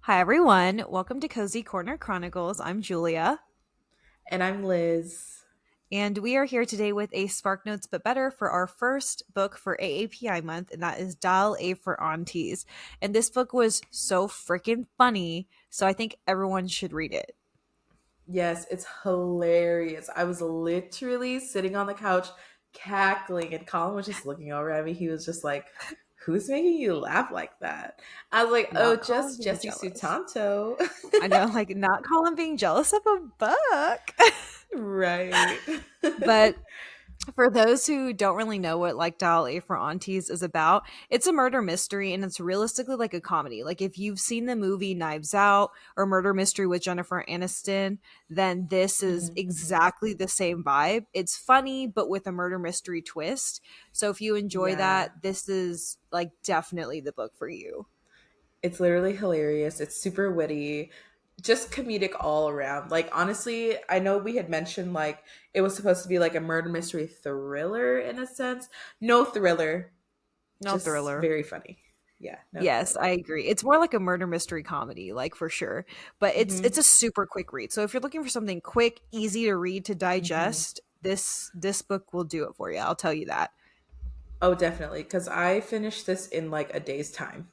Hi, everyone. Welcome to Cozy Corner Chronicles. I'm Julia, And I'm Liz. and we are here today with a Sparknotes but better for our first book for AAPI month, and that is Dial A for Aunties. And this book was so freaking funny, so I think everyone should read it. Yes, it's hilarious. I was literally sitting on the couch cackling, and Colin was just looking over at me. He was just like, "Who's making you laugh like that?" I was like, "Oh, Not Colin just being Jesse jealous. Sutanto." I know, like, not Colin being jealous of a book. Right. But for those who don't really know what like Dial A for Aunties is about, it's a murder mystery and it's realistically like a comedy. Like if you've seen the movie Knives Out or Murder Mystery with Jennifer Aniston, then this is Hmm. exactly the same vibe. It's funny but with a murder mystery twist. So if you enjoy Yeah. that, this is like definitely the book for you. It's literally hilarious. It's super witty, just comedic all around. Like, honestly, I know we had mentioned like it was supposed to be like a murder mystery thriller in a sense. No thriller, No just thriller. very funny. Yeah, no Yes, I thriller. agree. It's more like a murder mystery comedy, like for sure. But it's Hmm. a super quick read. So if you're looking for something quick, easy to read, to Hmm. digest, this book will do it for you. I'll tell you that. Oh, definitely. Because I finished this in like a day's time.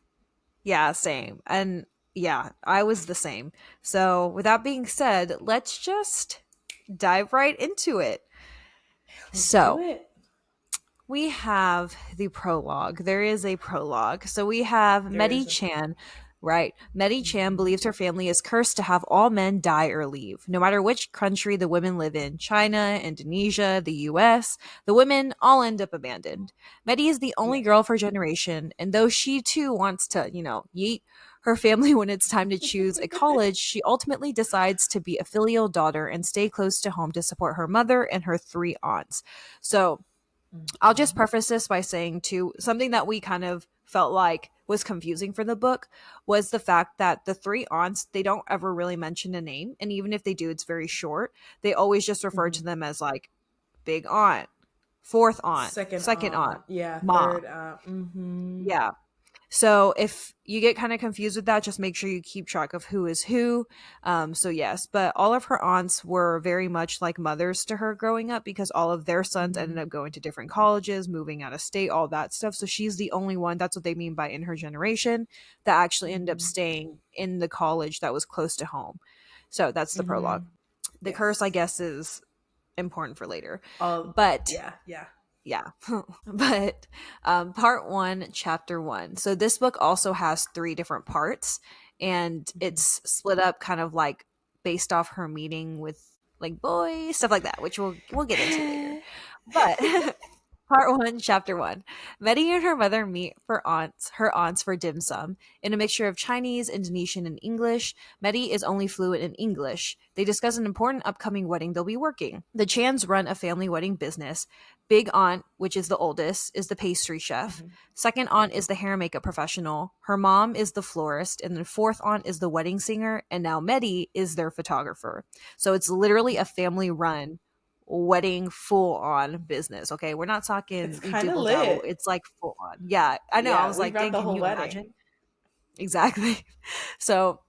Yeah, same. And yeah, I was the same. So with that being said, let's just dive right into it. Let's do So it. we have the prologue. There is a prologue. So we have There Medi is a. Chan, right? Medi Chan Mhm. believes her family is cursed to have all men die or leave. No matter which country the women live in, China, Indonesia, the US, the women all end up abandoned. Medi is the only Yeah. girl of her generation, and though she too wants to, yeet her family when it's time to choose a college, she ultimately decides to be a filial daughter and stay close to home to support her mother and her three aunts. So, I'll just Mhm. preface this by saying, too, something that we kind of felt like was confusing for the book was the fact that the three aunts, they don't ever really mention a name. And even if they do, it's very short. They always just refer to Mhm. them as like big aunt, fourth aunt, Second second aunt, yeah, ma. third mhm. Yeah. So if you get kind of confused with that, just make sure you keep track of who is who. So yes, but all of her aunts were very much like mothers to her growing up because all of their sons ended Mhm. up going to different colleges, moving out of state, all that stuff. So she's the only one. That's what they mean by in her generation that actually ended up Mhm. staying in the college that was close to home. So that's the prologue. Mhm. The curse, I Yes. guess, is important for later, All but yeah, yeah. yeah. But part one, chapter one. So this book also has three different parts, and Mhm. it's split up kind of like based off her meeting with like boys, stuff like that, which we'll get into later. But Part one, chapter one. Medi and her mother meet her aunts for dim sum. In a mixture of Chinese, Indonesian, and English, Medi is only fluent in English. They discuss an important upcoming wedding they'll be working. The Chans run a family wedding business. Big aunt, which is the oldest, is the pastry chef. Mhm. Second aunt is the hair and makeup professional. Her mom is the florist. And then fourth aunt is the wedding singer. And now Medi is their photographer. So it's literally a family run wedding full on business. Okay. We're not It's talking kind of dibble dabble. lit. It's like full on. Yeah. I know. I Yeah, was we like, run dang, the can whole you imagine? wedding. Exactly. So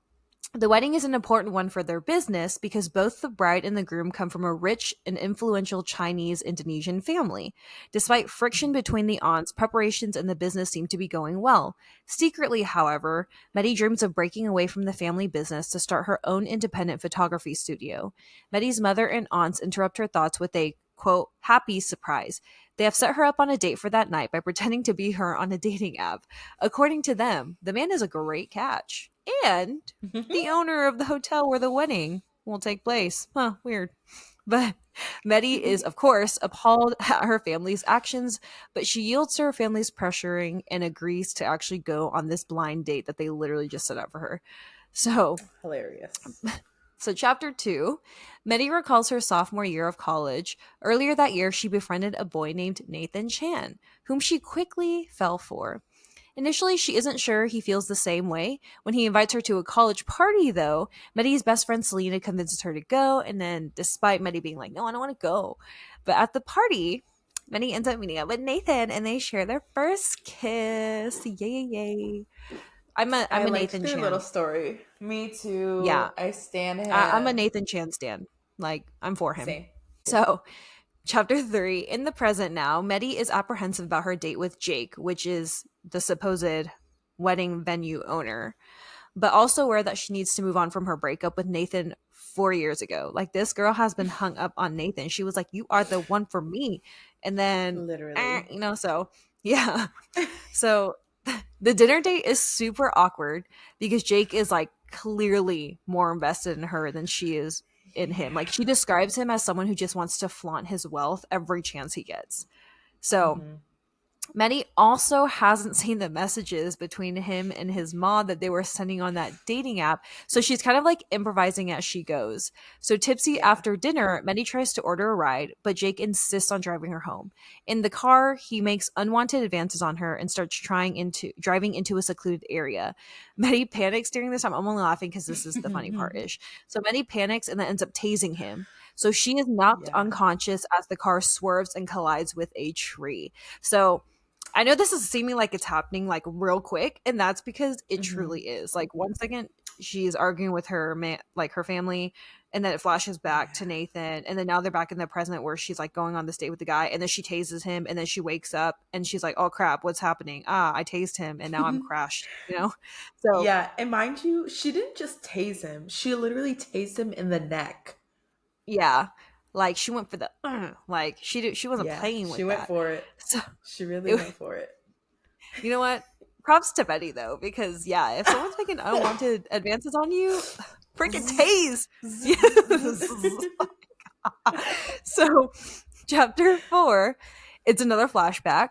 the wedding is an important one for their business because both the bride and the groom come from a rich and influential Chinese Indonesian family. Despite friction Mhm. between the aunts, preparations and the business seem to be going well. Secretly, however, Medi dreams of breaking away from the family business to start her own independent photography studio. Medi's mother and aunts interrupt her thoughts with a quote, happy surprise. They have set her up on a date for that night by pretending to be her on a dating app. According to them, the man is a great catch. And the owner of the hotel where the wedding will take place. Huh, weird. But Medi is, of course, appalled at her family's actions, but she yields to her family's pressuring and agrees to actually go on this blind date that they literally just set up for her. So, Hilarious. chapter two, Medi recalls her sophomore year of college. Earlier that year, she befriended a boy named Nathan Chan, whom she quickly fell for. Initially, she isn't sure he feels the same way. When he invites her to a college party, though, Medi's best friend Selena convinces her to go, and then despite Medi being like, no, I don't want to go. But at the party, Medi ends up meeting up with Nathan, and they share their first kiss. Yay, yay, yay. I I'm a liked Nathan their little Chan. story. Me too. Yeah, I stand I'm a him. Nathan Chan stan. Like, I'm for him. Same. So, chapter 3, in the present now, Medi is apprehensive about her date with Jake, which is the supposed wedding venue owner, but also aware that she needs to move on from her breakup with Nathan 4 years ago. Like, this girl has been hung up on Nathan. She was like, "You are the one for me." And then, Literally. so yeah. So the dinner date is super awkward because Jake is like clearly more invested in her than she is in him. Like, she Yeah. describes him as someone who just wants to flaunt his wealth every chance he gets. So Hmm. Manny also hasn't seen the messages between him and his mom that they were sending on that dating app. So she's kind of like improvising as she goes. So tipsy Yeah. after dinner, Manny tries to order a ride, but Jake insists on driving her home. In the car, he makes unwanted advances on her and starts driving into a secluded area. Manny panics during this time. I'm only laughing because this is the funny part ish. So Manny panics and then ends up tasing him. So she is knocked Yeah. unconscious as the car swerves and collides with a tree. So I know this is seeming like it's happening like real quick, and that's because it Hmm. truly is. Like, 1 second she's arguing with her man, like her family, and then it flashes back to Yeah. Nathan, and then now they're back in the present where she's like going on this date with the guy, and then she tases him, and then she wakes up and she's like, "Oh crap, what's happening? Ah, I tased him, and now I'm crashed." You know, so Yeah, and mind you, she didn't just tase him. She literally tased him in the neck. yeah, like she went for the like she wasn't Yeah, playing she with went that. for it. So She really it, went for it. you know what? Props to Betty though, because yeah, if someone's making unwanted advances on you, freaking tase. Yes. So, chapter 4, it's another flashback.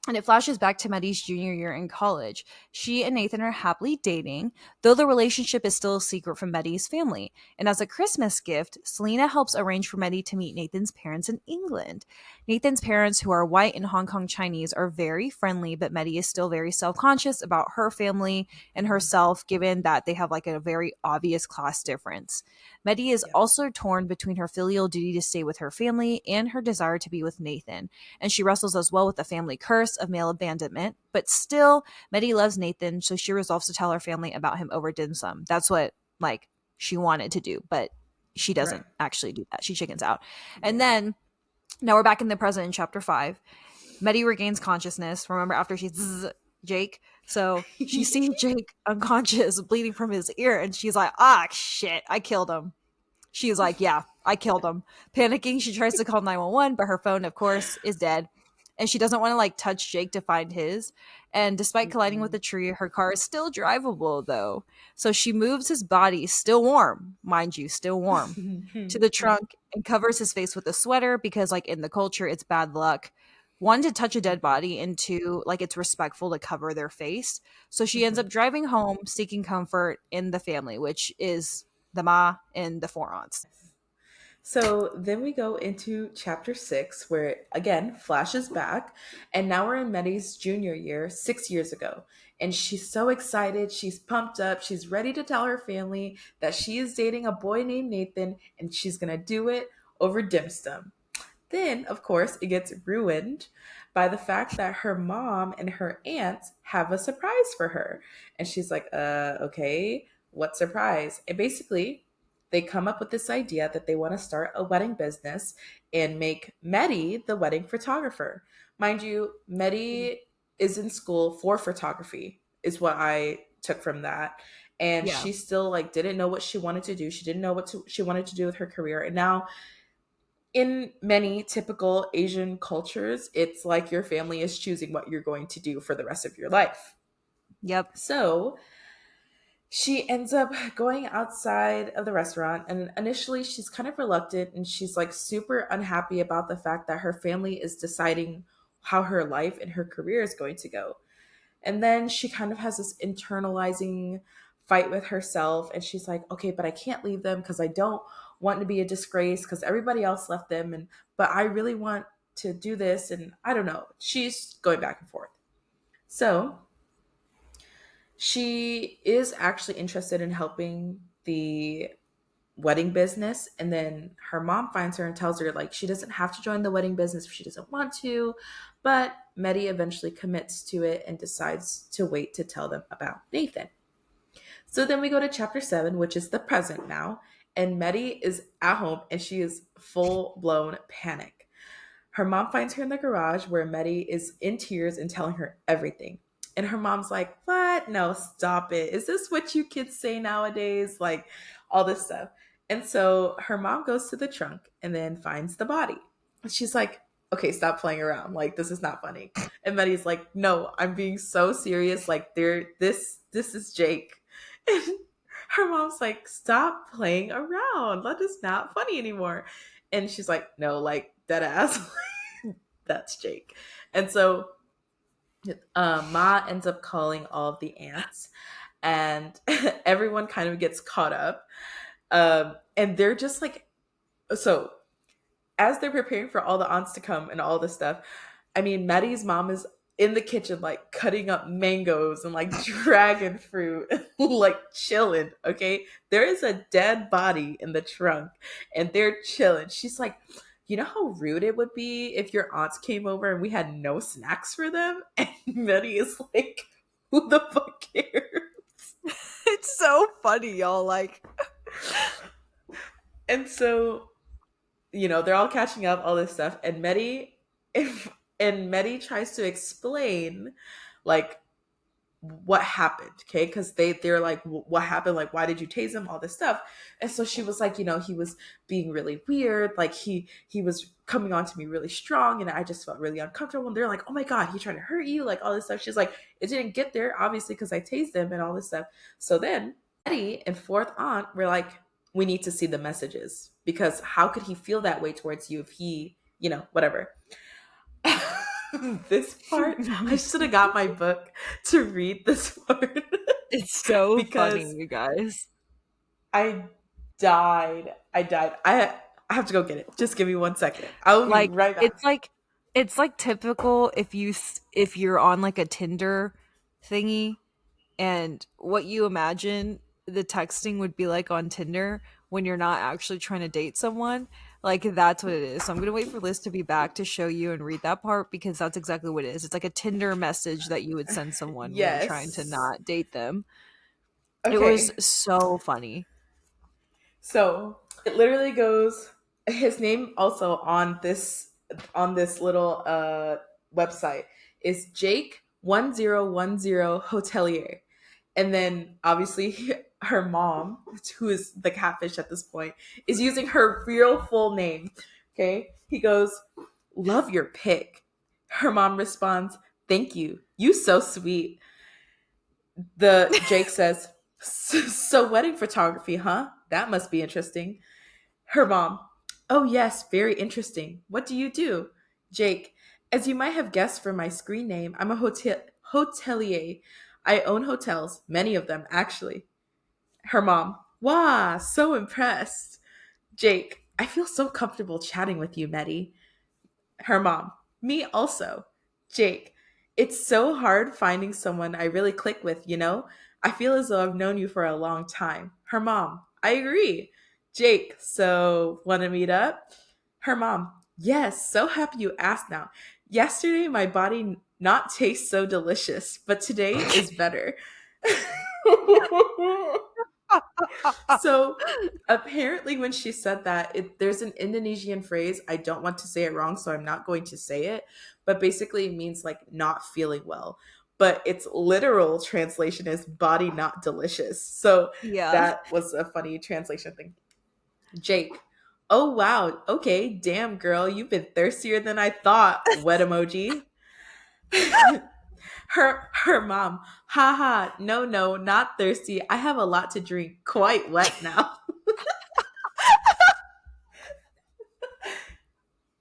And it flashes back to Maddie's junior year in college. She and Nathan are happily dating, though the relationship is still a secret from Maddie's family. And as a Christmas gift, Selena helps arrange for Maddie to meet Nathan's parents in England. Nathan's parents, who are white and Hong Kong Chinese, are very friendly, but Maddie is still very self conscious about her family and herself, given that they have like a very obvious class difference. Maddie is Yep. also torn between her filial duty to stay with her family and her desire to be with Nathan, and she wrestles as well with the family curse of male abandonment. But still, Meddy loves Nathan, so she resolves to tell her family about him over dim sum. That's what like she wanted to do, but she Right. doesn't actually do that. She chickens out. And Yeah. then now we're back in the present in chapter 5. Meddy regains consciousness. Remember after she Jake, so she sees Jake unconscious, bleeding from his ear, and she's like, "Ah, shit! I killed him." She's like, "Yeah, I killed him." Panicking, she tries to call 911, but her phone, of course, is dead. And she doesn't want to like touch Jake to find his. And despite colliding with Mm-mm. the tree, her car is still drivable though. So she moves his body, still warm, mind you, still warm, to the trunk and covers his face with a sweater because, like, in the culture, it's bad luck. One, to touch a dead Mhm. body, and two, like, it's respectful to cover their face. So she ends up Mhm. driving home, seeking comfort in the family, which is the ma and the four aunts. So then we go into chapter 6, where it again flashes back, and now we're in Meddy's junior year, 6 years ago. And she's so excited, she's pumped up, she's ready to tell her family that she is dating a boy named Nathan, and she's gonna do it over dim sum. Then, of course, it gets ruined by the fact that her mom and her aunts have a surprise for her. And she's like, okay, what surprise? And basically, they come up with this idea that they want to start a wedding business and make Medi the wedding photographer. Mind you, Medi is in school for photography, is what I took from that. And Yeah. she still like didn't know what she wanted to do. She didn't know she wanted to do with her career. And now in many typical Asian cultures, it's like your family is choosing what you're going to do for the rest of your life. Yep. So she ends up going outside of the restaurant, and initially she's kind of reluctant and she's like super unhappy about the fact that her family is deciding how her life and her career is going to go. And then she kind of has this internalizing fight with herself. And she's like, okay, but I can't leave them because I don't want to be a disgrace because everybody else left them. And, but I really want to do this. And I don't know. She's going back and forth. So she is actually interested in helping the wedding business. And then her mom finds her and tells her like she doesn't have to join the wedding business if she doesn't want to. But Medi eventually commits to it and decides to wait to tell them about Nathan. So then we go to chapter 7, which is the present now. And Medi is at home and she is full blown panic. Her mom finds her in the garage where Medi is in tears and telling her everything. And her mom's like, "What? No, stop it. Is this what you kids say nowadays?" Like all this stuff. And so her mom goes to the trunk and then finds the body. And she's like, "Okay, stop playing around. Like this is not funny." And Medi's like, "No, I'm being so serious. Like this is Jake." And her mom's like, "Stop playing around. That is not funny anymore." And she's like, "No, like dead ass." That's Jake. And so Ma ends up calling all of the aunts, and everyone kind of gets caught up. And they're just like, so as they're preparing for all the aunts to come and all this stuff, I mean, Maddie's mom is in the kitchen, like cutting up mangoes and like dragon fruit, like chilling. Okay. There is a dead body in the trunk and they're chilling. She's like, "You know how rude it would be if your aunts came over and we had no snacks for them?" And Maddie is like, "Who the fuck cares?" It's so funny, y'all. Like, And so, they're all catching up, all this stuff, and Medi tries to explain like what happened, okay? Because they're like, "What happened? Like, why did you tase him?" All this stuff. And so she was like, "He was being really weird. Like he was coming on to me really strong, and I just felt really uncomfortable." And they're like, "Oh my god, he trying to hurt you?" Like all this stuff. She's like, "It didn't get there, obviously, because I tased him and all this stuff." So then Eddie and fourth aunt were like, "We need to see the messages because how could he feel that way towards you if he, whatever." This part, I should have got my book to read this part it's so funny, because you guys. I died. I died. I have to go get it. Just give me 1 second. I will be Like, right back. it's like typical if you're on like a Tinder thingy, and what you imagine the texting would be like on Tinder when you're not actually trying to date someone. Like that's what it is. So I'm gonna wait for Liz to be back to show you and read that part because that's exactly what it is. It's like a Tinder message that you would send someone when you're trying to Yes. not date them. It was Okay. so funny. So it literally goes his name also on this little website is Jake 1010 Hotelier. And then obviously her mom, who is the catfish at this point, is using her real full name. Okay. He goes, "Love your pic." Her mom responds, "Thank you. You so sweet." The Jake says, "So wedding photography, huh? That must be interesting." Her mom, "Oh yes, very interesting. What do you do?" Jake, "As you might have guessed from my screen name, I'm a hotelier. I own hotels, many of them actually." Her mom, "Wow, so impressed." Jake, "I feel so comfortable chatting with you, Medi." Her mom, "Me also." Jake, "It's so hard finding someone I really click with. I feel as though I've known you for a long time." Her mom, "I agree." Jake, "So, want to meet up?" Her mom, "Yes, so happy you asked now. Yesterday, my body not taste so delicious, but today is better." So apparently, when she said that, there's an Indonesian phrase. I don't want to say it wrong, so I'm not going to say it. But basically, it means like not feeling well. But its literal translation is body not delicious. So Yeah. that was a funny translation thing. Jake, "Oh wow, okay, damn girl, you've been thirstier than I thought." Wet emoji. Her mom, "Haha, no, no, not thirsty. I have a lot to drink. Quite wet now."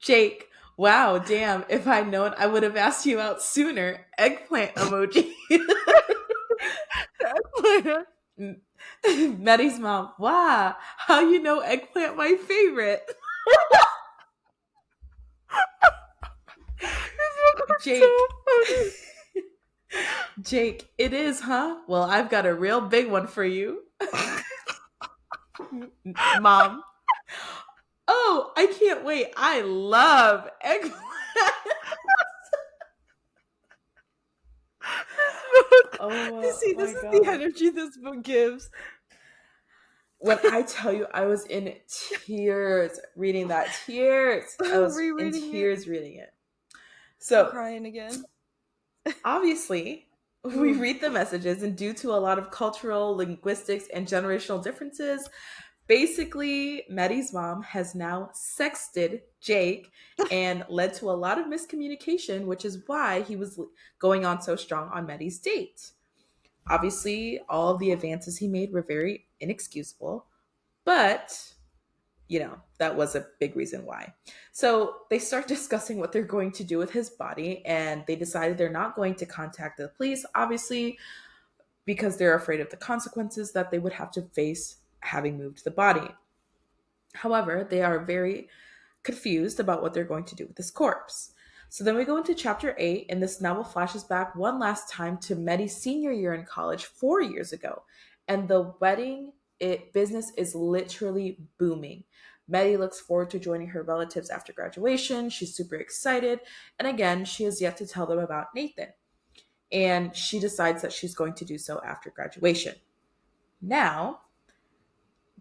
Jake, "Wow, damn, if I'd known I would have asked you out sooner." Eggplant emoji. Maddie's mom, "Wow, how you know eggplant my favorite?" So Jake, funny. Jake, "It is, huh? Well, I've got a real big one for you." Mom. Oh, I can't wait. I love eggplant. This book. You Oh see, this my is the god. energy this book gives. When I tell you I was in tears reading that, tears. I was in Rereading it. tears reading it. I'm So, crying again. obviously, we Ugh. read the messages, and due to a lot of cultural, linguistics, and generational differences, basically, Maddie's mom has now sexted Jake and led to a lot of miscommunication, which is why he was going on so strong on Maddie's date. Obviously, all of the advances he made were very inexcusable, but that was a big reason why. So they start discussing what they're going to do with his body, and they decided they're not going to contact the police, obviously, because they're afraid of the consequences that they would have to face having moved the body. However, they are very confused about what they're going to do with this corpse. So then we go into chapter 8, and this novel flashes back one last time to Medi's senior year in college 4 years ago. And the wedding business is literally booming. Medi looks forward to joining her relatives after graduation. She's super excited. And again, she has yet to tell them about Nathan. And she decides that she's going to do so after graduation. Now,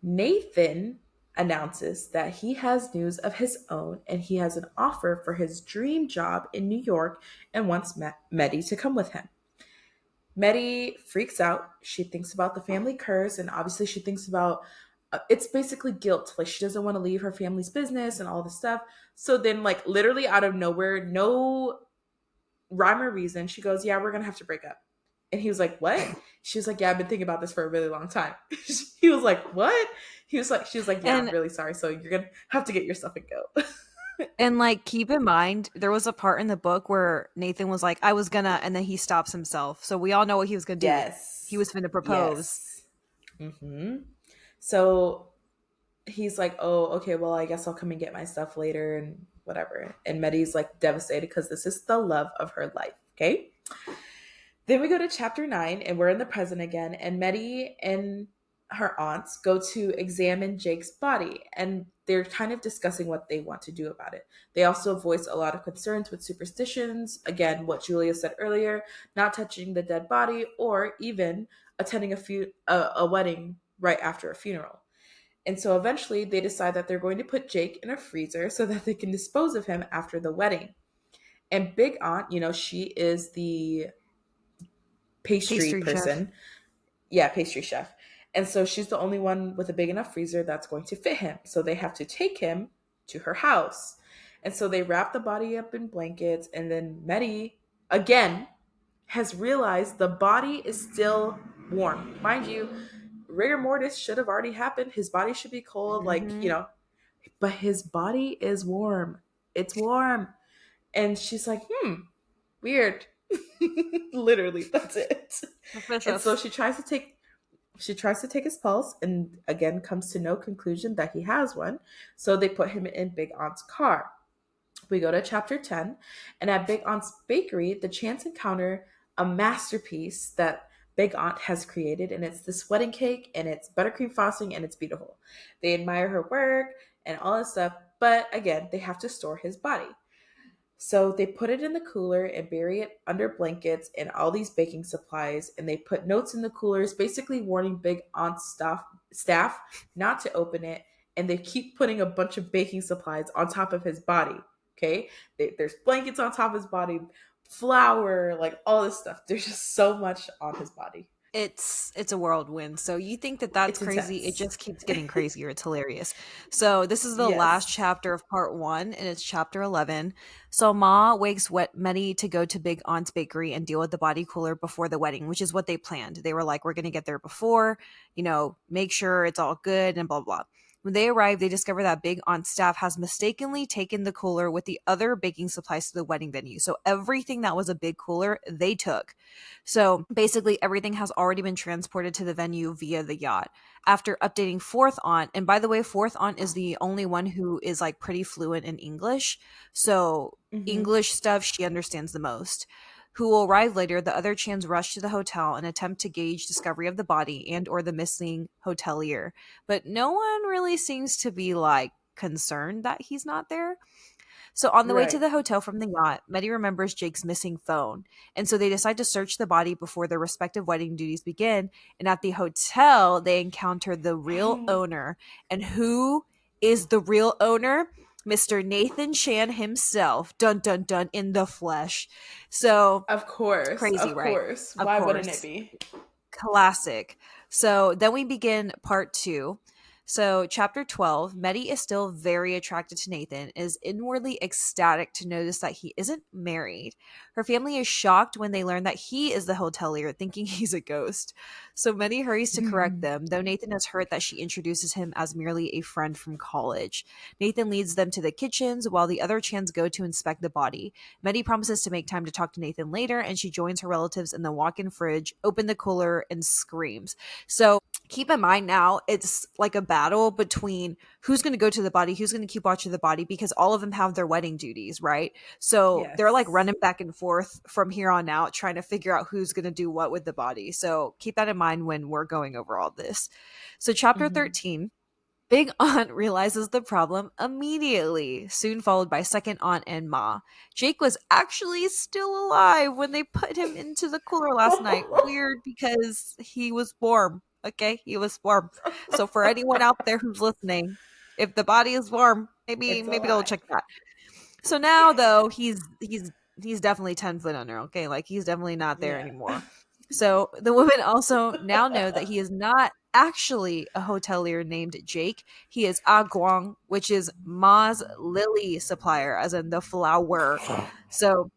Nathan announces that he has news of his own and he has an offer for his dream job in New York and wants Medi to come with him. Medi freaks out. She thinks about the family curse, and obviously she thinks about it's basically guilt. Like, she doesn't want to leave her family's business and all this stuff. So then, like, literally out of nowhere, no rhyme or reason, she goes, "Yeah, we're gonna have to break up." And he was like, "What?" She was like, "Yeah, I've been thinking about this for a really long time." He was like, "What?" She was like, "Yeah, I'm And really sorry. So you're gonna have to get your stuff and go." like keep in mind there was a part in the book where Nathan was like, I was gonna, and then he stops himself. So we all know what he was gonna do. He Yes. was gonna propose. Yes. So he's like, "Oh, okay, well, I guess I'll come and get my stuff later and whatever." And Medi's like devastated because this is the love of her life. Okay. Then we go to chapter 9, and we're in the present again. And Medi and her aunts go to examine Jake's body, and they're kind of discussing what they want to do about it. They also voice a lot of concerns with superstitions. Again, what Julia said earlier, not touching the dead body or even attending a wedding right after a funeral. And so eventually they decide that they're going to put Jake in a freezer so that they can dispose of him after the wedding. And Big Aunt, she is the pastry Pastry chef. person. Yeah, pastry chef. And so she's the only one with a big enough freezer that's going to fit him. So they have to take him to her house. And so they wrap the body up in blankets. And then Medi, again, has realized the body is still warm. Mind you, rigor mortis should have already happened. His body should be cold, Mm-hmm. but his body is warm. It's warm. And she's like, weird. Literally, that's it. And so Suspicious. she tries to take his pulse, and again comes to no conclusion that he has one. So they put him in Big Aunt's car. We go to chapter 10, and at Big Aunt's bakery, the chance encounter a masterpiece that Big Aunt has created, and it's this wedding cake, and it's buttercream frosting, and it's beautiful. They admire her work and all this stuff, but again, they have to store his body. So they put it in the cooler and bury it under blankets and all these baking supplies. And they put notes in the coolers, basically warning Big Aunt's staff not to open it. And they keep putting a bunch of baking supplies on top of his body. Okay. There's blankets on top of his body, flour, like all this stuff. There's just so much on his body. It's a whirlwind. So you think that that's It's crazy? It intense. just keeps getting crazier. It's hilarious. So this is the last Yes. chapter of part 1, and it's chapter 11. So Ma wakes Medi to go to Big Aunt's bakery and deal with the body cooler before the wedding, which is what they planned. They were like, we're gonna get there before, make sure it's all good and blah blah. When they arrive, they discover that Big Aunt's staff has mistakenly taken the cooler with the other baking supplies to the wedding venue. So everything that was a big cooler, they took. So basically, everything has already been transported to the venue via the yacht. After updating Fourth Aunt, and by the way, Fourth Aunt is the only one who is like pretty fluent in English. So Mm-hmm. English stuff she understands the most. who will arrive later, the other Chans rush to the hotel and attempt to gauge discovery of the body and or the missing hotelier. But no one really seems to be like concerned that he's not there. So on the way to Right. the hotel from the yacht, Meddy remembers Jake's missing phone. And so they decide to search the body before their respective wedding duties begin. And at the hotel, they encounter the real owner. And who is the real owner? Mr. Nathan Chan himself. Dun dun dun in the flesh. So Of course. crazy, Of right? course. Of Why wouldn't it course. be? Classic. So then we begin part two. So, chapter 12, Meddy is still very attracted to Nathan, is inwardly ecstatic to notice that he isn't married. Her family is shocked when they learn that he is the hotelier, thinking he's a ghost. So, Meddy hurries to correct them, though Nathan is hurt that she introduces him as merely a friend from college. Nathan leads them to the kitchens while the other Chans go to inspect the body. Meddy promises to make time to talk to Nathan later, and she joins her relatives in the walk in fridge, open the cooler, and screams. So keep in mind now, it's like a battle between who's going to go to the body, who's going to keep watch of the body, because all of them have their wedding duties, right? So they're like Yes. running back and forth from here on out, trying to figure out who's going to do what with the body. So keep that in mind when we're going over all this. So, chapter Hmm. 13. Big Aunt realizes the problem immediately, soon followed by Second Aunt and Ma. Jake was actually still alive when they put him into the cooler last night. Weird because he was warm. Okay, he was warm. So for anyone out there who's listening, if the body is warm, maybe It's maybe don't alive. check that. So now though he's definitely 10 foot under, okay? Like he's definitely not there Yeah. anymore. So the women also now know that he is not actually a hotelier named Jake. He is Ah Guang, which is Ma's lily supplier, as in the flower. So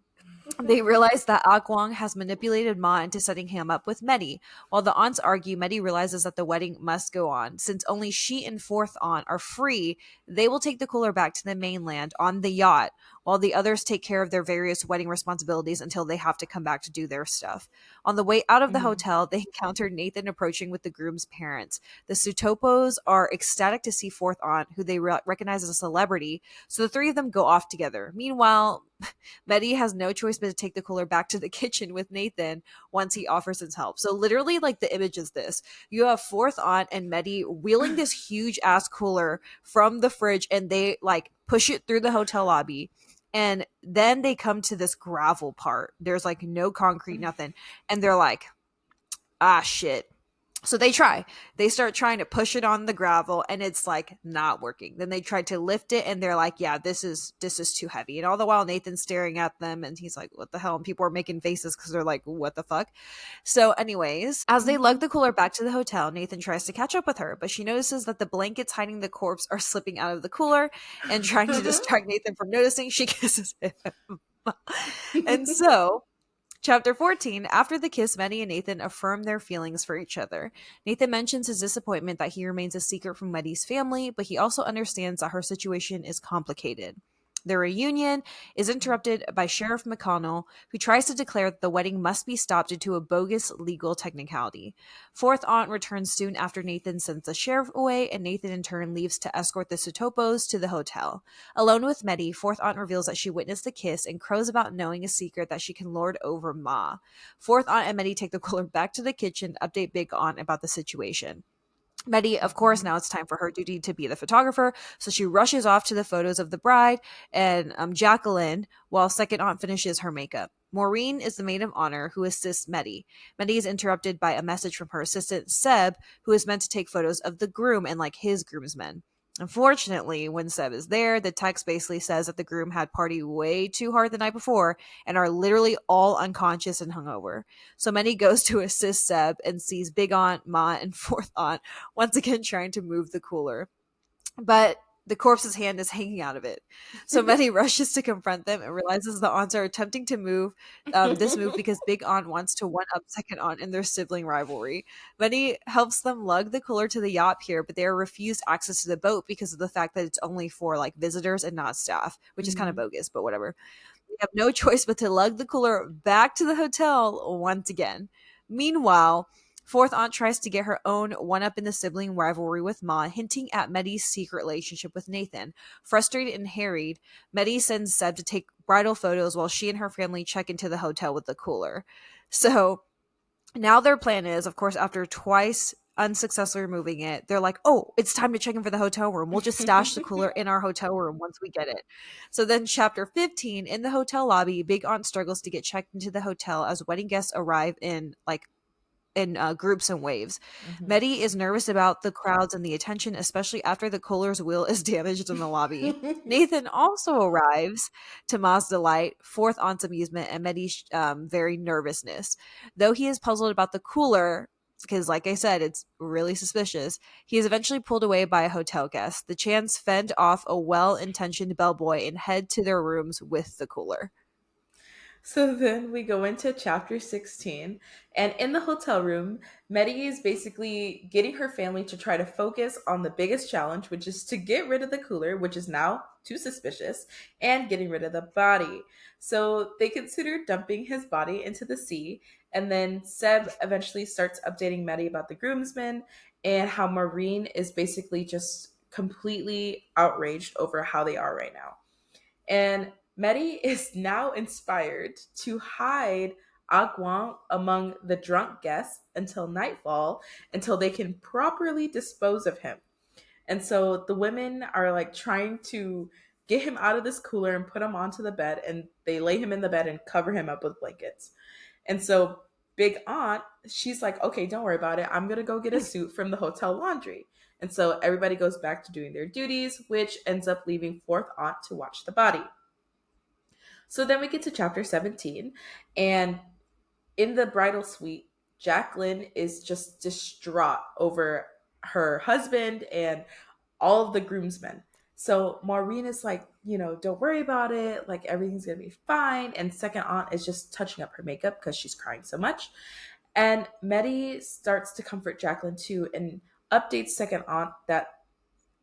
they realize that Akwang has manipulated Ma into setting him up with Medi. While the aunts argue, Medi realizes that the wedding must go on. Since only she and fourth aunt are free, they will take the cooler back to the mainland on the yacht, while the others take care of their various wedding responsibilities until they have to come back to do their stuff. On the way out of the Hmm. hotel, they encounter Nathan approaching with the groom's parents. The Sutopos are ecstatic to see fourth aunt, who they recognize as a celebrity, so the three of them go off together. Meanwhile, Medi has no choice but to take the cooler back to the kitchen with Nathan once he offers his help. So literally, like the image is this: you have fourth aunt and Medi wheeling this huge ass cooler from the fridge, and they like push it through the hotel lobby. And then they come to this gravel part. There's like no concrete, nothing. And they're like, ah, shit, so they try. They start trying to push it on the gravel and it's like not working. Then they try to lift it and they're like, yeah, this is too heavy. And all the while Nathan's staring at them and he's like, what the hell? And people are making faces because they're like, what the fuck? So, anyways, as they lug Hmm. the cooler back to the hotel, Nathan tries to catch up with her, but she notices that the blankets hiding the corpse are slipping out of the cooler, and trying to distract Nathan from noticing, she kisses him. And so Chapter 14. After the kiss, Meddy and Nathan affirm their feelings for each other. Nathan mentions his disappointment that he remains a secret from Meddy's family, but he also understands that her situation is complicated. Their reunion is interrupted by Sheriff McConnell, who tries to declare that the wedding must be stopped due to a bogus legal technicality. Fourth Aunt returns soon after Nathan sends the sheriff away, and Nathan in turn leaves to escort the Sutopos to the hotel. Alone with Meddy, Fourth Aunt reveals that she witnessed the kiss and crows about knowing a secret that she can lord over Ma. Fourth Aunt and Meddy take the cooler back to the kitchen to update Big Aunt about the situation. Meddy, of course, now it's time for her duty to be the photographer, so she rushes off to the photos of the bride and Jacqueline while Second Aunt finishes her makeup. Maureen is the maid of honor who assists Meddy. Meddy is interrupted by a message from her assistant Seb, who is meant to take photos of the groom and like his groomsmen. Unfortunately, when Seb is there, the text basically says that the groom had partied way too hard the night before and are literally all unconscious and hungover. So Meddy goes to assist Seb and sees Big Aunt, Ma, and Fourth Aunt once again trying to move the cooler. But the corpse's hand is hanging out of it. So Meddy rushes to confront them and realizes the aunts are attempting to move this move because Big Aunt wants to one up Second Aunt in their sibling rivalry. Meddy helps them lug the cooler to the yacht pier, but they are refused access to the boat because of the fact that it's only for like visitors and not staff, which is kind of Hmm. bogus, but whatever. They have no choice but to lug the cooler back to the hotel once again. Meanwhile, Fourth aunt tries to get her own one up in the sibling rivalry with Ma, hinting at Meddy's secret relationship with Nathan. Frustrated and harried, Meddy sends Seb to take bridal photos while she and her family check into the hotel with the cooler. So now their plan is, of course, after twice unsuccessfully removing it, they're like, oh, it's time to check in for the hotel room. We'll just stash the cooler in our hotel room once we get it. So then, chapter 15, in the hotel lobby, Big Aunt struggles to get checked into the hotel as wedding guests arrive in groups and waves. Mhm. Medi is nervous about the crowds and the attention, especially after the cooler's wheel is damaged in the lobby. Nathan also arrives to Ma's delight, fourth aunt's amusement, and Medi's very nervousness. Though he is puzzled about the cooler, because, like I said, it's really suspicious, he is eventually pulled away by a hotel guest. The Chans fend off a well intentioned bellboy and head to their rooms with the cooler. So then we go into chapter 16. And in the hotel room, Medi is basically getting her family to try to focus on the biggest challenge, which is to get rid of the cooler, which is now too suspicious, and getting rid of the body. So they consider dumping his body into the sea. And then Seb eventually starts updating Medi about the groomsmen and how Maureen is basically just completely outraged over how they are right now. And Medi is now inspired to hide Agwan among the drunk guests until nightfall, until they can properly dispose of him. And so the women are like trying to get him out of this cooler and put him onto the bed, and they lay him in the bed and cover him up with blankets. And so Big Aunt, she's like, okay, don't worry about it. I'm going to go get a suit from the hotel laundry. And so everybody goes back to doing their duties, which ends up leaving Fourth Aunt to watch the body. So then we get to chapter 17, and in the bridal suite, Jacqueline is just distraught over her husband and all of the groomsmen. So Maureen is like, don't worry about it. Like everything's gonna be fine. And second aunt is just touching up her makeup because she's crying so much. And Medi starts to comfort Jacqueline too and updates second aunt that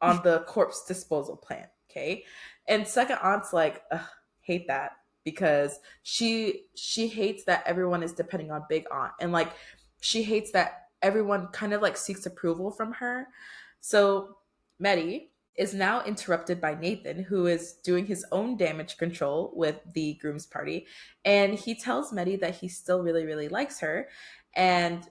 on the corpse disposal plan. Okay. And second aunt's like, ugh, hate that because she hates that everyone is depending on big aunt and like she hates that everyone kind of like seeks approval from her. So Medi is now interrupted by Nathan, who is doing his own damage control with the groom's party. And he tells Medi that he still really, really likes her. And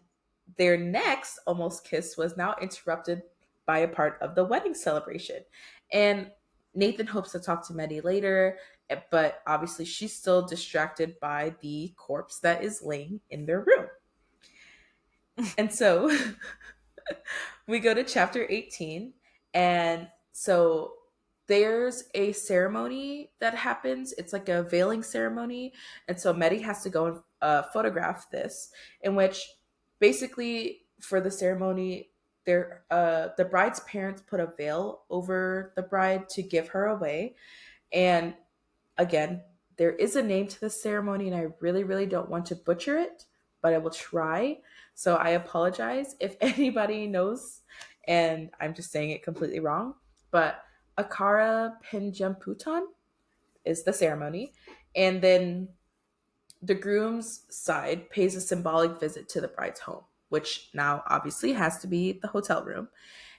their next almost kiss was now interrupted by a part of the wedding celebration. And Nathan hopes to talk to Medi later, but obviously she's still distracted by the corpse that is laying in their room. And so we go to chapter 18, and so there's a ceremony that happens. It's like a veiling ceremony, and so Medi has to go and photograph this, in which basically for the ceremony, the bride's parents put a veil over the bride to give her away, and again, there is a name to this ceremony, and I really, really don't want to butcher it, but I will try. So I apologize if anybody knows, and I'm just saying it completely wrong. But Akara Penjamputan is the ceremony. And then the groom's side pays a symbolic visit to the bride's home, which now obviously has to be the hotel room.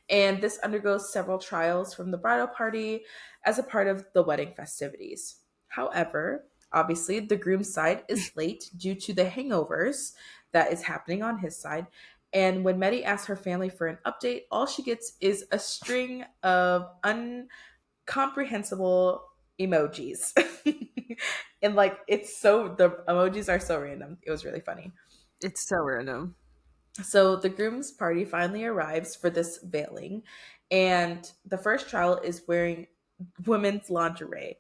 And this undergoes several trials from the bridal party as a part of the wedding festivities. However, obviously, the groom's side is late due to the hangovers that is happening on his side. And when Medi asks her family for an update, all she gets is a string of uncomprehensible emojis. And like, the emojis are so random. It was really funny. It's so random. So the groom's party finally arrives for this veiling, and the first trial is wearing women's lingerie.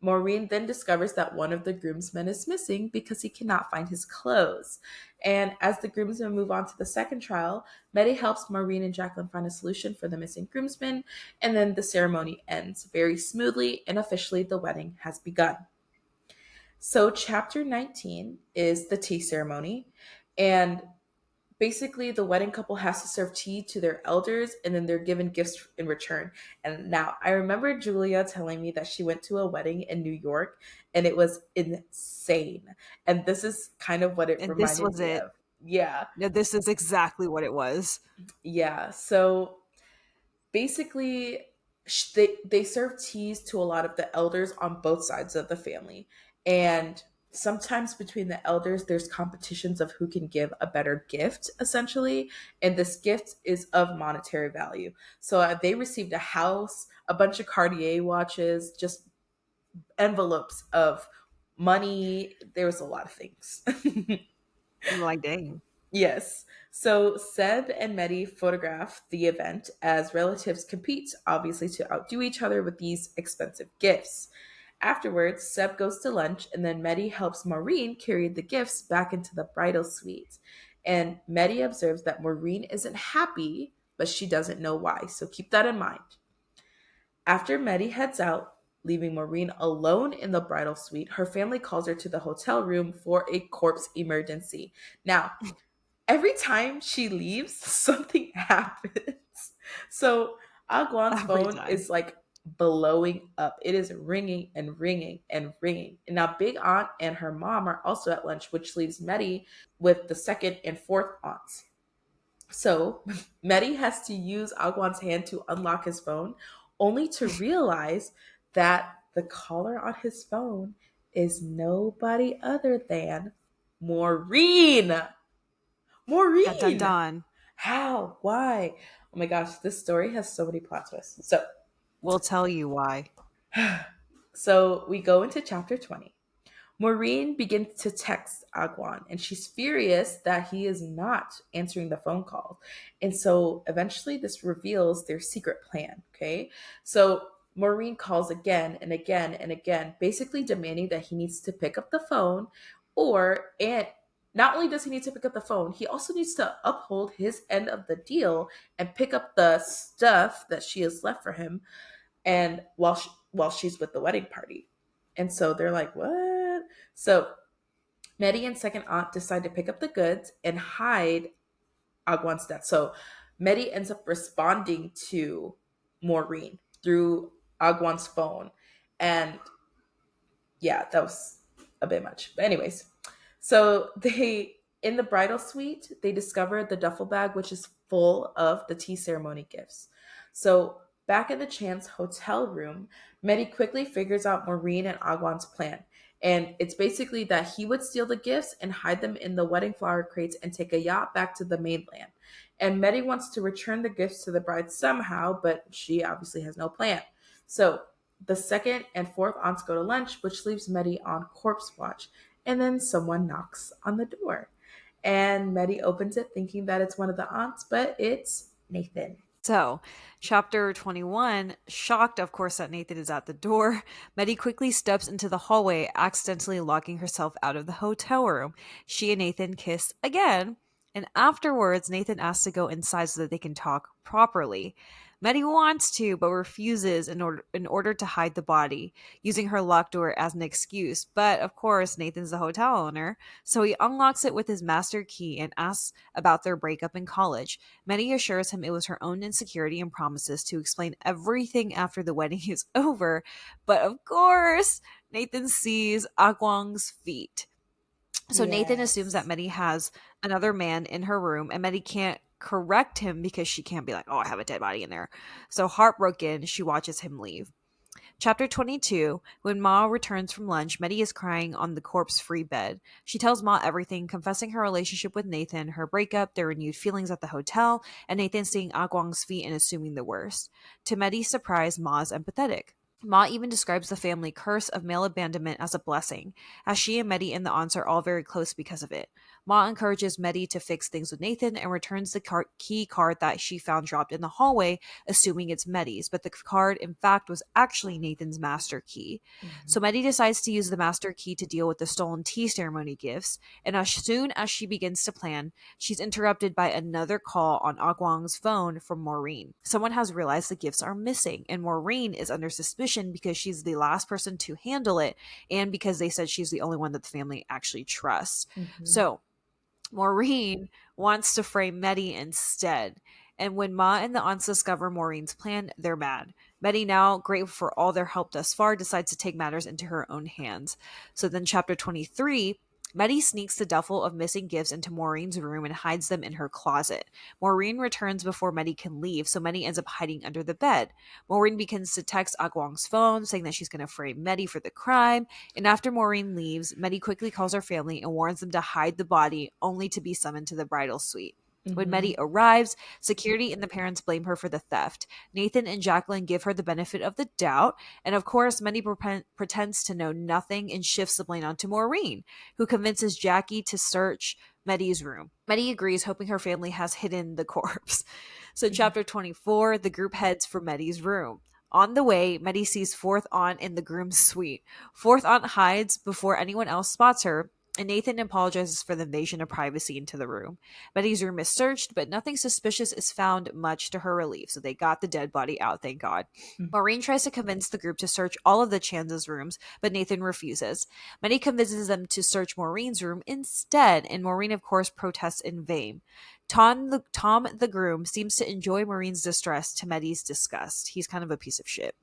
Maureen then discovers that one of the groomsmen is missing because he cannot find his clothes. And as the groomsmen move on to the second trial, Medi helps Maureen and Jacqueline find a solution for the missing groomsmen, and then the ceremony ends very smoothly, and officially the wedding has begun. So, chapter 19 is the tea ceremony, and basically the wedding couple has to serve tea to their elders and then they're given gifts in return. And now I remember Julia telling me that she went to a wedding in New York and it was insane. And this is kind of what it And this reminded was me it. of. Yeah. No, this is exactly what it was. Yeah. So basically, they serve teas to a lot of the elders on both sides of the family. And sometimes between the elders, there's competitions of who can give a better gift, essentially. And this gift is of monetary value. So they received a house, a bunch of Cartier watches, just envelopes of money. There was a lot of things. Like, dang. Yes. So Seb and Mehdi photograph the event as relatives compete, obviously, to outdo each other with these expensive gifts. Afterwards, Seb goes to lunch, and then Mehdi helps Maureen carry the gifts back into the bridal suite. And Mehdi observes that Maureen isn't happy, but she doesn't know why. So keep that in mind. After Mehdi heads out, leaving Maureen alone in the bridal suite, her family calls her to the hotel room for a corpse emergency. Now, every time she leaves, something happens. So Agwan's Every phone time. is like blowing up. It is ringing and ringing and ringing. And now Big Aunt and her mom are also at lunch, which leaves Mehdi with the second and fourth aunts. So Mehdi has to use Agwan's hand to unlock his phone, only to realize that the caller on his phone is nobody other than Maureen. Dun dun Maureen! dun. How? Why? Oh my gosh, this story has so many plot twists. So, We'll tell you why. so we go into chapter 20. Maureen begins to text Agwan, and she's furious that he is not answering the phone call. And so eventually this reveals their secret plan. Okay. So Maureen calls again and again and again, basically demanding that he needs to pick up the phone, and not only does he need to pick up the phone, he also needs to uphold his end of the deal and pick up the stuff that she has left for him, and while she's with the wedding party. And so they're like, what? So Mehdi and second aunt decide to pick up the goods and hide Agwan's death. So Mehdi ends up responding to Maureen through Agwan's phone. And yeah, that was a bit much. But anyways, so they in the bridal suite, they discover the duffel bag, which is full of the tea ceremony gifts. So back in the Chance hotel room, Mehdi quickly figures out Maureen and Agwan's plan. And it's basically that he would steal the gifts and hide them in the wedding flower crates and take a yacht back to the mainland. And Mehdi wants to return the gifts to the bride somehow, but she obviously has no plan. So the second and fourth aunts go to lunch, which leaves Mehdi on corpse watch. And then someone knocks on the door. And Mehdi opens it thinking that it's one of the aunts, but it's Nathan. So, chapter 21, shocked, of course, that Nathan is at the door, Meddy quickly steps into the hallway, accidentally locking herself out of the hotel room. She and Nathan kiss again, and afterwards, Nathan asks to go inside so that they can talk properly. Meddy wants to, but refuses in order to hide the body, using her locked door as an excuse. But of course, Nathan's the hotel owner, so he unlocks it with his master key and asks about their breakup in college. Many assures him it was her own insecurity and promises to explain everything after the wedding is over. But of course, Nathan sees Agwang's feet. So Nathan assumes that Yes. Medi has another man in her room, and Medi can't correct him because she can't be like, oh, I have a dead body in there. So heartbroken, she watches him leave. Chapter 22. When Ma returns from lunch, Medi is crying on the corpse free bed. She tells Ma everything, confessing her relationship with Nathan, her breakup, their renewed feelings at the hotel, and Nathan seeing Agwang's feet and assuming the worst. To Medi's surprise, Ma is empathetic. Ma even describes the family curse of male abandonment as a blessing, as she and Medi and the aunts are all very close because of it. Ma encourages Medi to fix things with Nathan and returns the key card that she found dropped in the hallway, assuming it's Medi's, but the card in fact was actually Nathan's master key. Mhm. So Medi decides to use the master key to deal with the stolen tea ceremony gifts, and as soon as she begins to plan, she's interrupted by another call on Agwang's phone from Maureen. Someone has realized the gifts are missing, and Maureen is under suspicion because she's the last person to handle it, and because they said she's the only one that the family actually trusts. Mhm. So Maureen wants to frame Medi instead. And when Ma and the aunts discover Maureen's plan, they're mad. Medi, now grateful for all their help thus far, decides to take matters into her own hands. So then, chapter 23, Meddy sneaks the duffel of missing gifts into Maureen's room and hides them in her closet. Maureen returns before Meddy can leave, so Meddy ends up hiding under the bed. Maureen begins to text Agwong's phone, saying that she's going to frame Meddy for the crime. And after Maureen leaves, Meddy quickly calls her family and warns them to hide the body, only to be summoned to the bridal suite. When Mm-hmm. Meddy arrives, security and the parents blame her for the theft. Nathan and Jacqueline give her the benefit of the doubt, and of course, Meddy pretends to know nothing and shifts the blame onto Maureen, who convinces Jackie to search Meddy's room. Meddy agrees, hoping her family has hidden the corpse. So, chapter 24, the group heads for Meddy's room. On the way, Meddy sees Fourth Aunt in the groom's suite. Fourth Aunt hides before anyone else spots her, and Nathan apologizes for the invasion of privacy into the room. Meddy's room is searched, but nothing suspicious is found, much to her relief, so they got the dead body out, thank God. Maureen tries to convince the group to search all of the Chan's rooms, but Nathan refuses. Meddy convinces them to search Maureen's room instead, and Maureen, of course, protests in vain. Tom the groom seems to enjoy Maureen's distress to Meddy's disgust. He's kind of a piece of shit.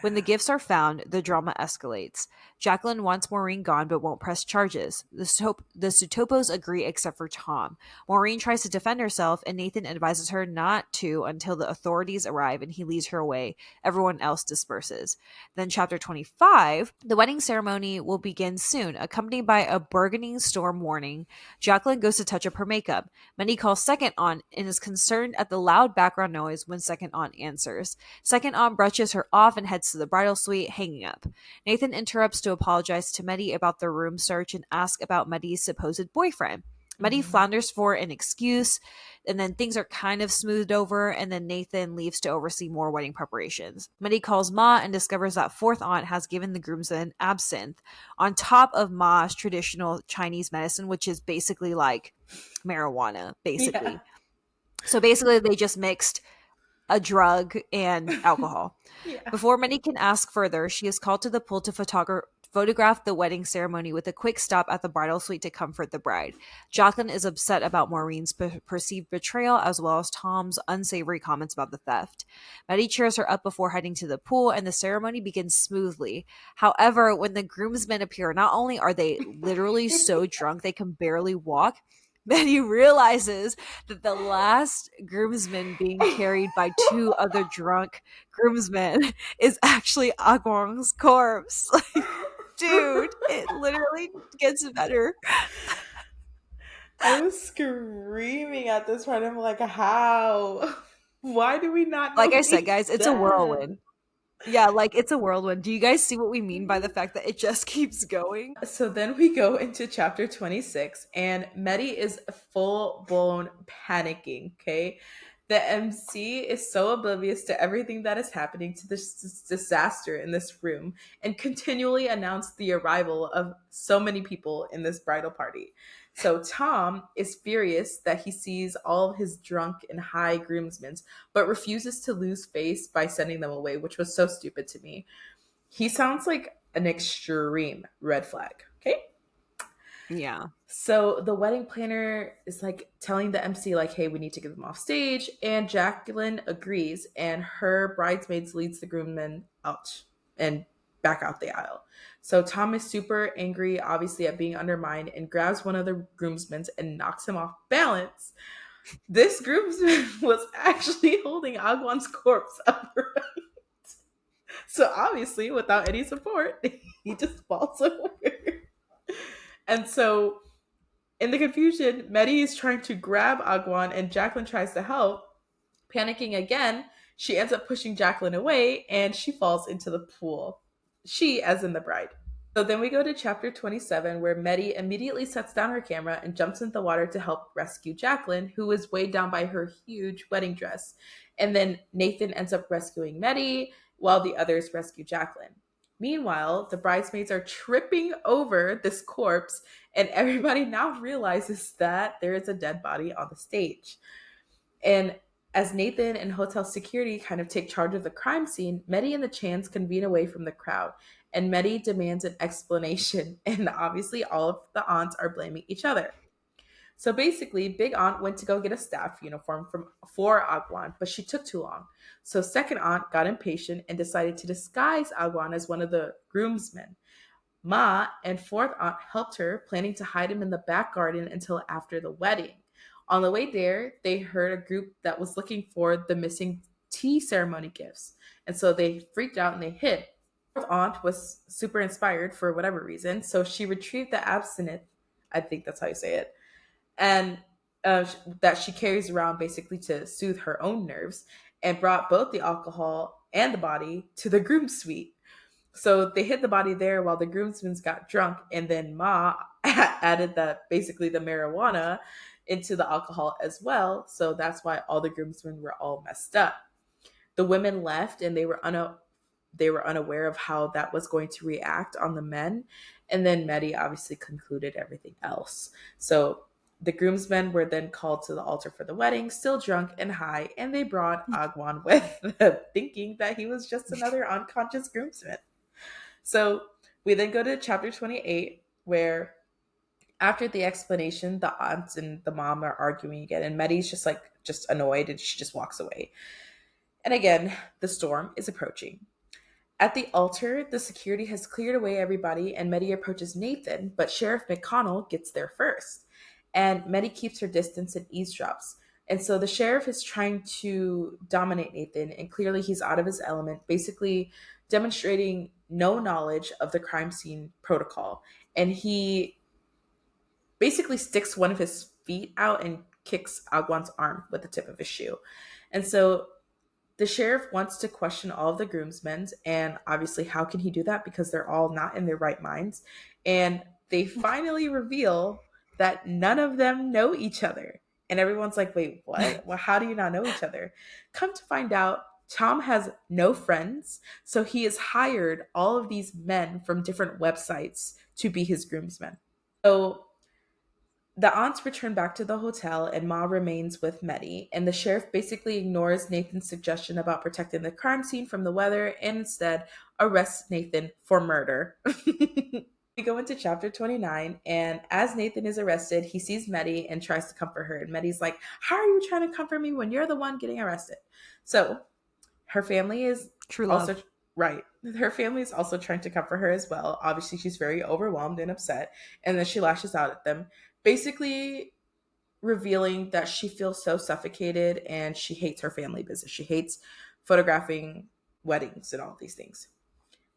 When the Yeah. gifts are found, the drama escalates. Jacqueline wants Maureen gone but won't press charges. The Sutopos agree except for Tom. Maureen tries to defend herself, and Nathan advises her not to until the authorities arrive and he leads her away. Everyone else disperses. Then, chapter 25, the wedding ceremony will begin soon, accompanied by a burgeoning storm warning. Jacqueline goes to touch up her makeup. Minnie calls Second Aunt and is concerned at the loud background noise when Second Aunt answers. Second Aunt brushes her off and heads to the bridal suite, hanging up. Nathan interrupts to apologize to Meddy about the room search and ask about Meddy's supposed boyfriend. Meddy Mm-hmm. flounders for an excuse, and then things are kind of smoothed over, and then Nathan leaves to oversee more wedding preparations. Meddy calls Ma and discovers that Fourth Aunt has given the groomsmen absinthe on top of Ma's traditional Chinese medicine, which is basically like marijuana, Yeah. basically. So basically, they just mixed a drug and alcohol. Yeah. Before many can ask further, she is called to the pool to photograph the wedding ceremony with a quick stop at the bridal suite to comfort the bride. Jacqueline is upset about Maureen's perceived betrayal as well as Tom's unsavory comments about the theft. Betty cheers her up before heading to the pool, and the ceremony begins smoothly. However, when the groomsmen appear, not only are they literally so drunk they can barely walk, Betty realizes that the last groomsman being carried by two other drunk groomsmen is actually Agwong's corpse. Like, dude, it literally gets better. I was screaming at this part. I'm like, how? Why do we not Like know I said, he's guys, it's a dead? whirlwind. Yeah, like it's a whirlwind. Do you guys see what we mean by the fact that it just keeps going? So then we go into chapter 26, and Medi is full blown panicking. Okay. The MC is so oblivious to everything that is happening to this disaster in this room and continually announced the arrival of so many people in this bridal party. So Tom is furious that he sees all of his drunk and high groomsmen, but refuses to lose face by sending them away, which was so stupid to me. He sounds like an extreme red flag. Okay. Yeah. So the wedding planner is like telling the MC, like, hey, we need to get them off stage. And Jacqueline agrees, and her bridesmaids leads the groommen out and back out the aisle. So Tom is super angry, obviously, at being undermined, and grabs one of the groomsmen and knocks him off balance. This groomsman was actually holding Agwan's corpse upright. So obviously, without any support, he just falls over. And so, in the confusion, Medi is trying to grab Agwan and Jacqueline tries to help. Panicking again, she ends up pushing Jacqueline away and she falls into the pool. She, as in the bride. So then we go to chapter 27, where Medi immediately sets down her camera and jumps into the water to help rescue Jacqueline, who is weighed down by her huge wedding dress. And then Nathan ends up rescuing Medi while the others rescue Jacqueline. Meanwhile, the bridesmaids are tripping over this corpse, and everybody now realizes that there is a dead body on the stage. And as Nathan and hotel security kind of take charge of the crime scene, Medi and the Chans convene away from the crowd, and Medi demands an explanation. And obviously, all of the aunts are blaming each other. So basically, Big Aunt went to go get a staff uniform for Agwan, but she took too long. So Second Aunt got impatient and decided to disguise Agwan as one of the groomsmen. Ma and fourth aunt helped her, planning to hide him in the back garden until after the wedding. On the way there, they heard a group that was looking for the missing tea ceremony gifts. And so they freaked out and they hid. Fourth aunt was super inspired for whatever reason. So she retrieved the absinthe, I think that's how you say it, and that she carries around basically to soothe her own nerves, and brought both the alcohol and the body to the groom suite. So they hid the body there while the groomsmen got drunk, and then Ma added basically the marijuana into the alcohol as well. So that's why all the groomsmen were all messed up. The women left, and they were unaware of how that was going to react on the men. And then Mehdi obviously concluded everything else. So the groomsmen were then called to the altar for the wedding, still drunk and high, and they brought Agwan with them, thinking that he was just another unconscious groomsman. So we then go to chapter 28, where after the explanation, the aunts and the mom are arguing again, and Mehdi's just annoyed, and she just walks away. And again, the storm is approaching. At the altar, the security has cleared away everybody, and Mehdi approaches Nathan, but Sheriff McConnell gets there first. And Mehdi keeps her distance and eavesdrops. And so the sheriff is trying to dominate Nathan, and clearly he's out of his element, basically demonstrating no knowledge of the crime scene protocol. And he basically sticks one of his feet out and kicks Agwan's arm with the tip of his shoe. And so the sheriff wants to question all of the groomsmen, and obviously, how can he do that? Because they're all not in their right minds. And they finally reveal that none of them know each other. And everyone's like, wait, what? Well, how do you not know each other? Come to find out, Tom has no friends. So he has hired all of these men from different websites to be his groomsmen. So the aunts return back to the hotel, and Ma remains with Mehdi, and the sheriff basically ignores Nathan's suggestion about protecting the crime scene from the weather and instead arrests Nathan for murder. We go into chapter 29, and as Nathan is arrested, he sees Mehdi and tries to comfort her. And Medi's like, how are you trying to comfort me when you're the one getting arrested? So her family is True also love. right. Her family is also trying to comfort her as well. Obviously, she's very overwhelmed and upset, and then she lashes out at them, basically revealing that she feels so suffocated and she hates her family business. She hates photographing weddings and all these things.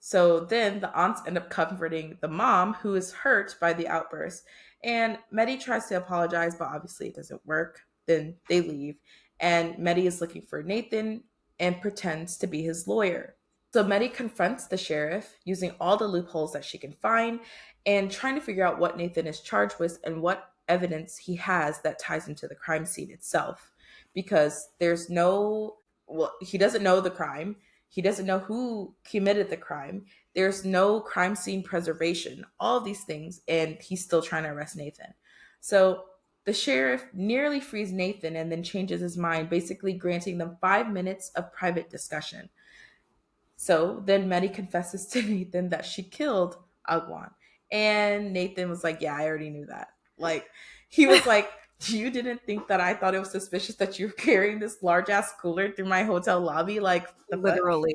So then the aunts end up comforting the mom, who is hurt by the outburst. And Mehdi tries to apologize, but obviously it doesn't work. Then they leave. And Mehdi is looking for Nathan and pretends to be his lawyer. So Mehdi confronts the sheriff using all the loopholes that she can find and trying to figure out what Nathan is charged with and what evidence he has that ties into the crime scene itself. Because there's no, well, he doesn't know the crime. He doesn't know who committed the crime. There's no crime scene preservation, all of these things, and he's still trying to arrest Nathan. So the sheriff nearly frees Nathan and then changes his mind, basically granting them 5 minutes of private discussion. So then Mehdi confesses to Nathan that she killed Agwan. And Nathan was like, yeah, I already knew that. Like, he was like, you didn't think that I thought it was suspicious that you were carrying this large ass cooler through my hotel lobby? Like, the fuck? Literally.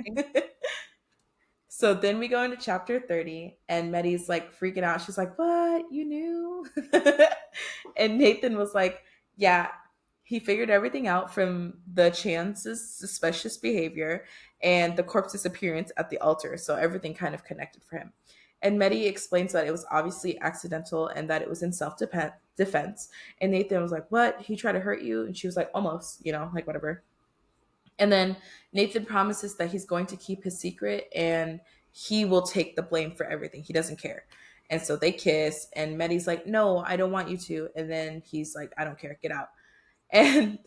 So then we go into chapter 30, and Medi's like freaking out. She's like, what? You knew? And Nathan was like, yeah, he figured everything out from the Chance's suspicious behavior and the corpse's appearance at the altar. So everything kind of connected for him. And Medi explains that it was obviously accidental and that it was in self defense. And Nathan was like, what? He tried to hurt you? And she was like, almost, like whatever. And then Nathan promises that he's going to keep his secret and he will take the blame for everything. He doesn't care. And so they kiss, and Medi's like, no, I don't want you to. And then he's like, I don't care, get out. And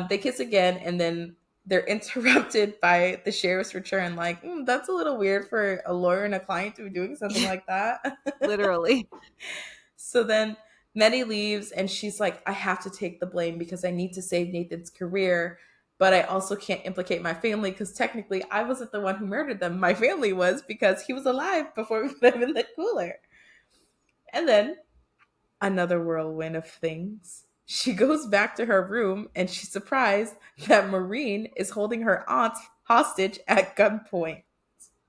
they kiss again, and then they're interrupted by the sheriff's return. Like, that's a little weird for a lawyer and a client to be doing something like that. Literally. So then Nettie leaves, and she's like, I have to take the blame because I need to save Nathan's career, but I also can't implicate my family because technically I wasn't the one who murdered them. My family was, because he was alive before we put him in the cooler. And then another whirlwind of things. She goes back to her room and she's surprised that Maureen is holding her aunt hostage at gunpoint.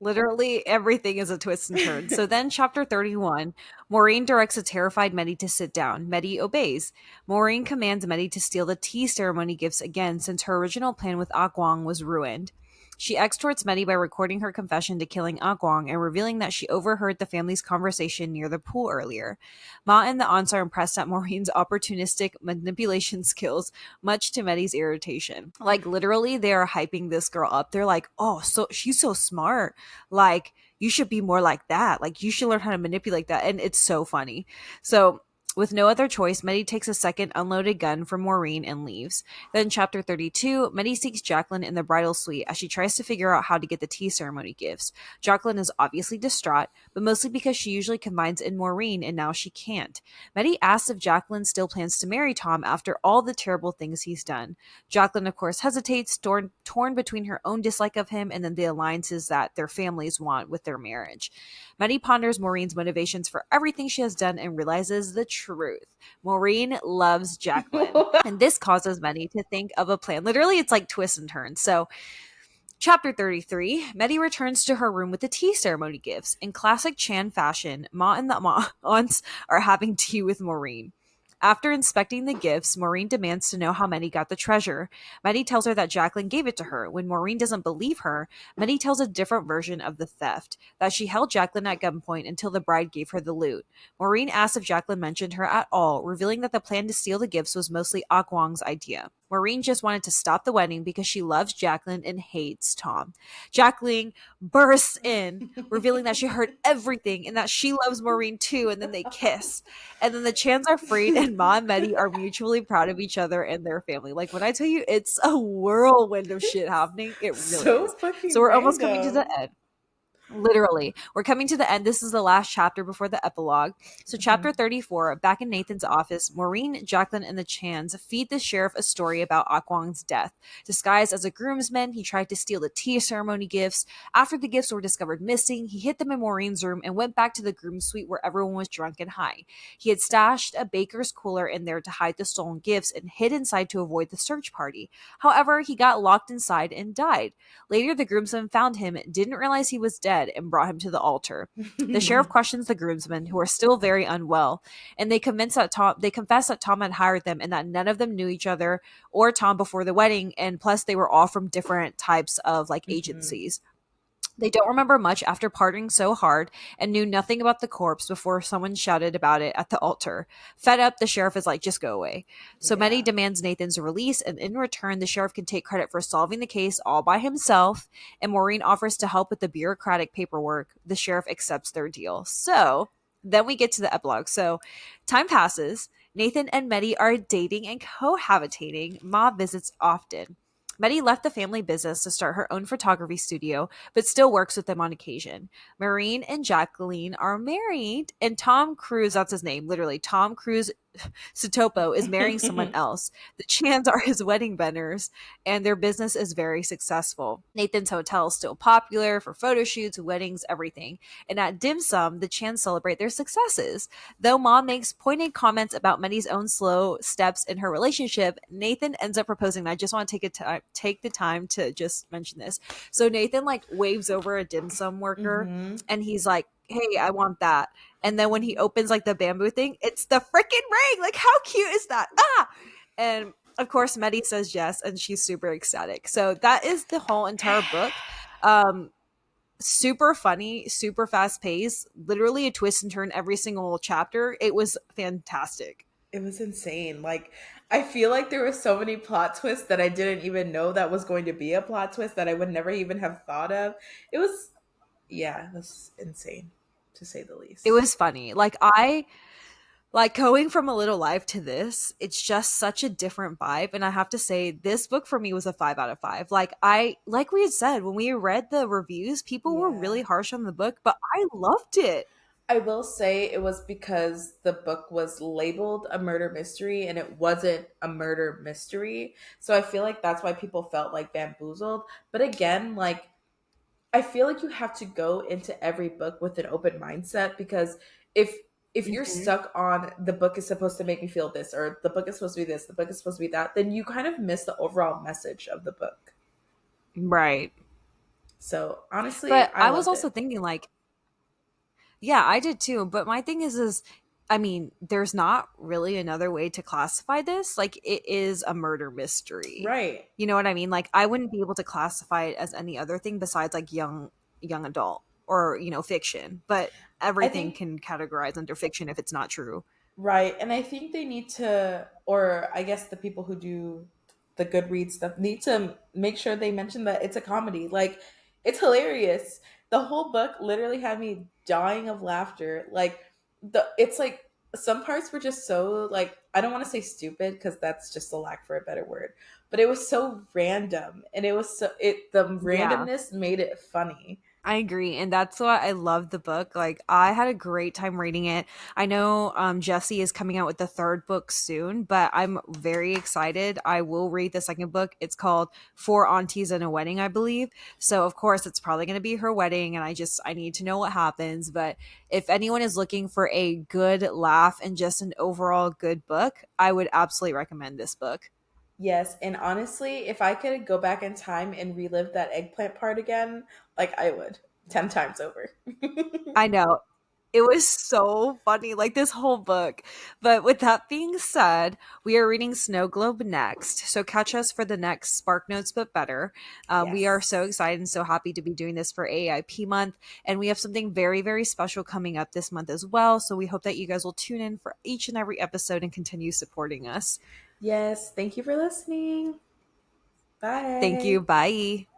Literally everything is a twist and turn. So then, chapter 31, Maureen directs a terrified Medi to sit down. Medi obeys. Maureen commands Medi to steal the tea ceremony gifts again since her original plan with Akwang was ruined. She extorts Medi by recording her confession to killing Akwang and revealing that she overheard the family's conversation near the pool earlier. Ma and the aunts are impressed at Maureen's opportunistic manipulation skills, much to Medi's irritation. Like, literally, they are hyping this girl up. They're like, oh, so she's so smart. Like, you should be more like that. Like, you should learn how to manipulate that. And it's so funny. So, with no other choice, Medi takes a second unloaded gun from Maureen and leaves. Then, chapter 32, Medi seeks Jacqueline in the bridal suite as she tries to figure out how to get the tea ceremony gifts. Jacqueline is obviously distraught, but mostly because she usually confides in Maureen and now she can't. Medi asks if Jacqueline still plans to marry Tom after all the terrible things he's done. Jacqueline, of course, hesitates, torn between her own dislike of him and then the alliances that their families want with their marriage. Medi ponders Maureen's motivations for everything she has done and realizes the truth. Maureen loves Jacqueline. And this causes Medi to think of a plan. Literally, it's like twists and turns. So, chapter 33, Medi returns to her room with the tea ceremony gifts. In classic Chan fashion, Ma and the aunts are having tea with Maureen. After inspecting the gifts, Maureen demands to know how Medi got the treasure. Medi tells her that Jacqueline gave it to her. When Maureen doesn't believe her, Medi tells a different version of the theft, that she held Jacqueline at gunpoint until the bride gave her the loot. Maureen asks if Jacqueline mentioned her at all, revealing that the plan to steal the gifts was mostly Akwang's idea. Maureen just wanted to stop the wedding because she loves Jacqueline and hates Tom. Jacqueline bursts in, revealing that she heard everything and that she loves Maureen too, and then they kiss. And then the Chans are freed, and Ma and Medi are mutually proud of each other and their family. Like, when I tell you it's a whirlwind of shit happening, it really So is. So fucking we're almost coming to the random. end. Literally, we're coming to the end. This is the last chapter before the epilogue. So, chapter Mhm. 34, back in Nathan's office, Maureen, Jacqueline, and the Chans feed the sheriff a story about Akwang's death. Disguised as a groomsman, he tried to steal the tea ceremony gifts. After the gifts were discovered missing, he hid them in Maureen's room and went back to the groom suite where everyone was drunk and high. He had stashed a baker's cooler in there to hide the stolen gifts and hid inside to avoid the search party. However, he got locked inside and died. Later, the groomsman found him, didn't realize he was dead, and brought him to the altar. The sheriff questions the groomsmen, who are still very unwell, and they confess that Tom had hired them and that none of them knew each other or Tom before the wedding, and plus they were all from different types of like Mhm. agencies. They don't remember much after partying so hard and knew nothing about the corpse before someone shouted about it at the altar. Fed up, the sheriff is like, just go away. So Medi Yeah. demands Nathan's release, and in return, the sheriff can take credit for solving the case all by himself, and Maureen offers to help with the bureaucratic paperwork. The sheriff accepts their deal. So then we get to the epilogue. So time passes. Nathan and Medi are dating and cohabitating. Ma visits often. Medi left the family business to start her own photography studio, but still works with them on occasion. Maureen and Jacqueline are married, and Tom Cruise, that's his name, literally, Tom Cruise Sutopo is marrying someone else. The Chans are his wedding banners, and their business is very successful. Nathan's hotel is still popular for photo shoots, weddings, everything. And at dim sum, the Chans celebrate their successes. Though Mom makes pointed comments about Medi's own slow steps in her relationship, Nathan ends up proposing. And I just want to take the time to just mention this. So Nathan like waves over a dim sum worker, Mhm. and he's like, "Hey, I want that." And then when he opens like the bamboo thing, it's the freaking ring. Like, how cute is that? Ah! And of course, Medi says yes, and she's super ecstatic. So that is the whole entire book. Um, Super funny, super fast paced, literally a twist and turn every single chapter. It was fantastic. It was insane. Like, I feel like there were so many plot twists that I didn't even know that was going to be a plot twist that I would never even have thought of. It was, yeah, it was insane, to say the It least. was funny. Like going from a little life to this, it's just such a different vibe. And I have to say, this book for me was a 5 out of 5. Like we had said, when we read the reviews, people were Yeah. really harsh on the book, but I loved it. I will say it was because the book was labeled a murder mystery and it wasn't a murder mystery. So I feel like that's why people felt like bamboozled. But again, like, I feel like you have to go into every book with an open mindset because if you're Mhm. stuck on the book is supposed to make me feel this or the book is supposed to be this, the book is supposed to be that, then you kind of miss the overall message of the book. Right. So honestly, But I I was loved also it. thinking like, yeah, I did too. But my thing is I mean, there's not really another way to classify this. Like, it is a murder mystery. Right. You know what I mean? Like, I wouldn't be able to classify it as any other thing besides like young adult or, fiction. But I everything think can categorize under fiction if it's not true. right. And I think they need to, or I guess the people who do the Goodreads stuff need to make sure they mention that it's a comedy. Like, it's hilarious. The whole book literally had me dying of laughter. Like, it's like some parts were just so, like, I don't want to say stupid because that's just a lack for a better word, but it was so random and it was so, the Yeah. randomness made it funny. I agree, and that's why I love the book. Like, I had a great time reading it. I know Jesse is coming out with the third book soon, but I'm very excited. I will read the second book. It's called Four Aunties and a Wedding, I believe. So, of course, it's probably going to be her wedding, and I need to know what happens. But if anyone is looking for a good laugh and just an overall good book, I would absolutely recommend this book. Yes, and honestly, if I could go back in time and relive that eggplant part again, like I would 10 times over. I know. It was so funny, like this whole book. But with that being said, we are reading Snow Globe next. So catch us for the next Sparknotes but better. We are so Yes. excited and so happy to be doing this for AIP month. And we have something very, very special coming up this month as well. So we hope that you guys will tune in for each and every episode and continue supporting us. Yes. Thank you for listening. Thank you. Bye. Bye.